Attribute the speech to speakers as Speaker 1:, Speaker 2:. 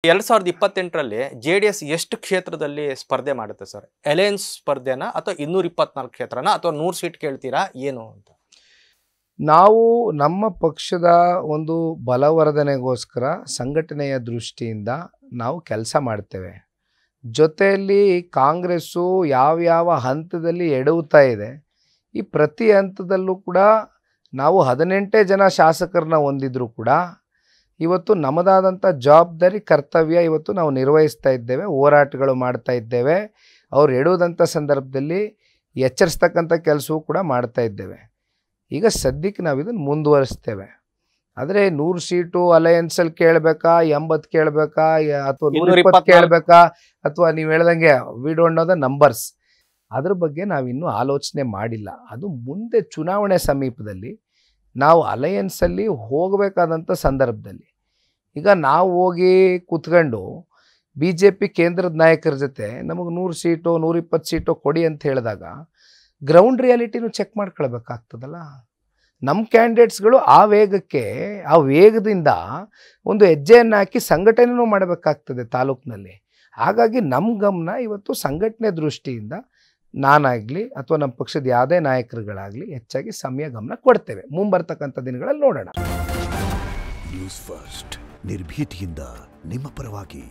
Speaker 1: 2028ರಲ್ಲಿ JDS ಎಷ್ಟು ಕ್ಷೇತ್ರದಲ್ಲಿ ಸ್ಪರ್ಧೆ ಮಾಡುತ್ತೆ ಸರ್? ಅಲಯನ್ಸ್ ಸ್ಪರ್ಧೆನಾ ಅಥವಾ 224 ಕ್ಷೇತ್ರನಾ ಅಥವಾ 100 ಸೀಟ್ ಕೇಳ್ತೀರಾ ಏನು ಅಂತ?
Speaker 2: ನಾವು ನಮ್ಮ ಪಕ್ಷದ ಒಂದು ಬಲವರ್ಧನೆಗೋಸ್ಕರ ಸಂಘಟನೆಯ ದೃಷ್ಟಿಯಿಂದ ನಾವು ಕೆಲಸ ಮಾಡ್ತೇವೆ. ಜೊತೆಯಲ್ಲಿ ಕಾಂಗ್ರೆಸ್ಸು ಯಾವ ಹಂತದಲ್ಲಿ ಎಡವುತ್ತಾ ಇದೆ, ಈ ಪ್ರತಿ ಹಂತದಲ್ಲೂ ಕೂಡ ನಾವು 18 ಜನ ಶಾಸಕರನ್ನ ಹೊಂದಿದ್ರು ಕೂಡ ಇವತ್ತು ನಮ್ಮದಾದಂಥ ಜವಾಬ್ದಾರಿ ಕರ್ತವ್ಯ ಇವತ್ತು ನಾವು ನಿರ್ವಹಿಸ್ತಾ ಇದ್ದೇವೆ, ಹೋರಾಟಗಳು ಮಾಡ್ತಾ ಇದ್ದೇವೆ. ಅವ್ರು ಎಡುವುದಂಥ ಸಂದರ್ಭದಲ್ಲಿ ಎಚ್ಚರಿಸ್ತಕ್ಕಂಥ ಕೆಲಸವೂ ಕೂಡ ಮಾಡ್ತಾ ಇದ್ದೇವೆ. ಈಗ ಸದ್ಯಕ್ಕೆ ನಾವು ಇದನ್ನು ಮುಂದುವರಿಸ್ತೇವೆ. ಆದರೆ 100 ಸೀಟು ಅಲಯನ್ಸಲ್ಲಿ ಕೇಳಬೇಕಾ, 80 ಕೇಳಬೇಕಾ, ಅಥವಾ 120 ಕೇಳಬೇಕಾ, ಅಥವಾ ನೀವು ಹೇಳ್ದಂಗೆ we don't know the numbers, ಅದ್ರ ಬಗ್ಗೆ ನಾವಿನ್ನೂ ಆಲೋಚನೆ ಮಾಡಿಲ್ಲ. ಅದು ಮುಂದೆ ಚುನಾವಣೆ ಸಮೀಪದಲ್ಲಿ ನಾವು ಅಲಯನ್ಸಲ್ಲಿ ಹೋಗಬೇಕಾದಂಥ ಸಂದರ್ಭದಲ್ಲಿ ಈಗ ನಾವು ಹೋಗಿ ಕೂತ್ಕೊಂಡು BJP ಕೇಂದ್ರದ ನಾಯಕರ ಜೊತೆ ನಮಗೆ 100 ಸೀಟು 120 ಸೀಟು ಕೊಡಿ ಅಂತ ಹೇಳಿದಾಗ ಗ್ರೌಂಡ್ ರಿಯಾಲಿಟಿನೂ ಚೆಕ್ ಮಾಡ್ಕೊಳ್ಬೇಕಾಗ್ತದಲ್ಲ. ನಮ್ಮ ಕ್ಯಾಂಡಿಡೇಟ್ಸ್ಗಳು ಆ ವೇಗದಿಂದ ಒಂದು ಹೆಜ್ಜೆಯನ್ನು ಹಾಕಿ ಸಂಘಟನೆಯೂ ಮಾಡಬೇಕಾಗ್ತದೆ ತಾಲೂಕಿನಲ್ಲಿ. ಹಾಗಾಗಿ ನಮ್ಮ ಗಮನ ಇವತ್ತು ಸಂಘಟನೆ ದೃಷ್ಟಿಯಿಂದ ನಾನಾಗಲಿ ಅಥವಾ ನಮ್ಮ ಪಕ್ಷದ ಯಾವುದೇ ನಾಯಕರುಗಳಾಗಲಿ ಹೆಚ್ಚಾಗಿ ಸಮಯ ಗಮನ ಕೊಡ್ತೇವೆ. ಮುಂಬರ್ತಕ್ಕಂಥ ದಿನಗಳಲ್ಲಿ ನೋಡೋಣ.
Speaker 3: ನ್ಯೂಸ್ ಫಸ್ಟ್ ನಿರ್ಭೀತಿಯಿಂದ ನಿಮ್ಮ ಪರವಾಗಿ.